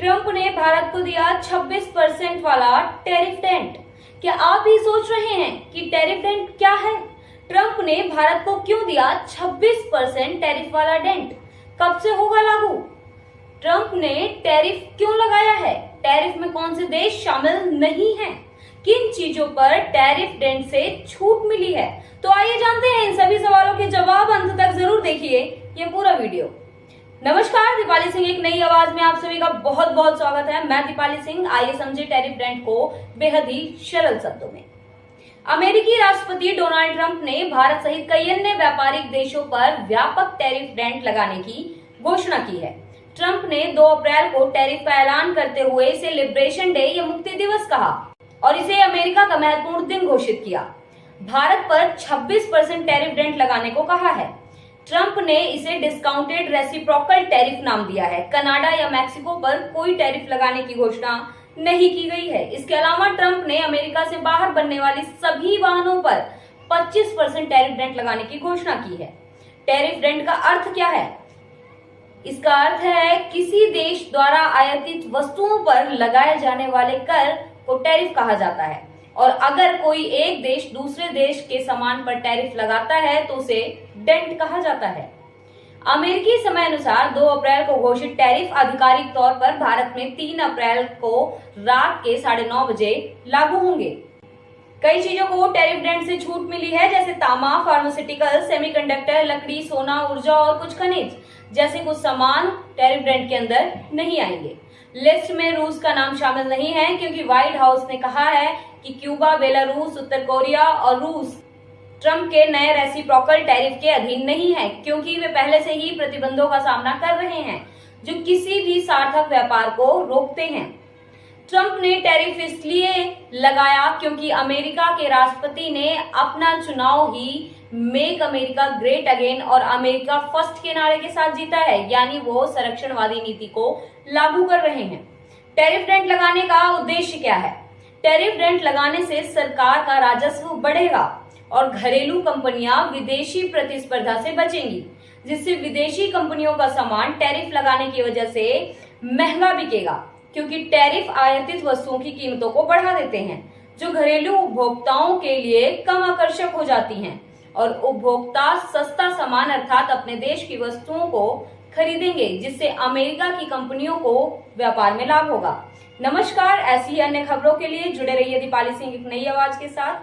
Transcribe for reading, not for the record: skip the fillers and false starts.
Trump ने भारत को दिया 26% वाला टैरिफ डेंट। क्या आप भी सोच रहे हैं कि टैरिफ डेंट क्या है? ट्रंप ने भारत को क्यों दिया 26% टैरिफ वाला डेंट? कब से होगा लागू? ट्रंप ने टैरिफ क्यों लगाया है? टैरिफ में कौन से देश शामिल नहीं हैं? किन चीजों पर टैरिफ डेंट से छूट मिली है? तो आइए जानते हैं इन सभी सवालों के जवाब। अंत तक जरूर देखिए ये पूरा वीडियो। नमस्कार, दीपाली सिंह एक नई आवाज में आप सभी का बहुत बहुत स्वागत है। मैं दीपाली सिंह। आइए समझे टैरिफ डेंट को बेहद ही सरल शब्दों में। अमेरिकी राष्ट्रपति डोनाल्ड ट्रंप ने भारत सहित कई अन्य व्यापारिक देशों पर व्यापक टैरिफ डेंट लगाने की घोषणा की है। ट्रंप ने 2 अप्रैल को टैरिफ का ऐलान करते हुए इसे लिबरेशन डे या मुक्ति दिवस कहा और इसे अमेरिका का महत्वपूर्ण दिन घोषित किया। भारत पर 26% टैरिफ डेंट लगाने को कहा है। ट्रंप ने इसे डिस्काउंटेड रेसिप्रोकल टैरिफ नाम दिया है। कनाडा या मैक्सिको पर कोई टैरिफ लगाने की घोषणा नहीं की गई है। इसके अलावा ट्रंप ने अमेरिका से बाहर बनने वाली सभी वाहनों पर 25% टैरिफ डेंट लगाने की घोषणा की है। टैरिफ डेंट का अर्थ क्या है? इसका अर्थ है किसी देश द्वारा आयातित वस्तुओं पर लगाए जाने वाले कर को टैरिफ कहा जाता है और अगर कोई एक देश दूसरे देश के सामान पर टैरिफ लगाता है तो उसे डेंट कहा जाता है। अमेरिकी समय अनुसार 2 अप्रैल को घोषित टैरिफ आधिकारिक तौर पर भारत में 3 अप्रैल को रात के 9:30 बजे लागू होंगे। कई चीजों को टैरिफ डेंट से छूट मिली है, जैसे तांबा, फार्मास्यूटिकल, सेमीकंडक्टर, लकड़ी, सोना, ऊर्जा और कुछ खनिज जैसे कुछ सामान टैरिफ डेंट के अंदर नहीं आएंगे। लिस्ट में रूस का नाम शामिल नहीं है क्योंकि व्हाइट हाउस ने कहा है कि क्यूबा, बेलारूस, उत्तर कोरिया और रूस ट्रंप के नए रेसिप्रोकल टैरिफ के अधीन नहीं है क्योंकि वे पहले से ही प्रतिबंधों का सामना कर रहे हैं जो किसी भी सार्थक व्यापार को रोकते हैं। ट्रंप ने टैरिफ इसलिए लगाया क्योंकि अमेरिका के राष्ट्रपति ने अपना चुनाव ही मेक अमेरिका ग्रेट अगेन और अमेरिका फर्स्ट के नारे के साथ जीता है, यानी वो संरक्षणवादी नीति को लागू कर रहे हैं। टैरिफ डेंट लगाने का उद्देश्य क्या है? टैरिफ डेंट लगाने से सरकार का राजस्व बढ़ेगा और घरेलू कंपनियां विदेशी प्रतिस्पर्धा से बचेंगी, जिससे विदेशी कंपनियों का सामान टैरिफ लगाने की वजह से महंगा बिकेगा क्योंकि टैरिफ आयातित वस्तुओं की कीमतों को बढ़ा देते हैं जो घरेलू उपभोक्ताओं के लिए कम आकर्षक हो जाती हैं और उपभोक्ता सस्ता सामान अर्थात अपने देश की वस्तुओं को खरीदेंगे, जिससे अमेरिका की कंपनियों को व्यापार में लाभ होगा। नमस्कार, ऐसी ही अन्य खबरों के लिए जुड़े रहिए दीपाली सिंह एक नई आवाज के साथ।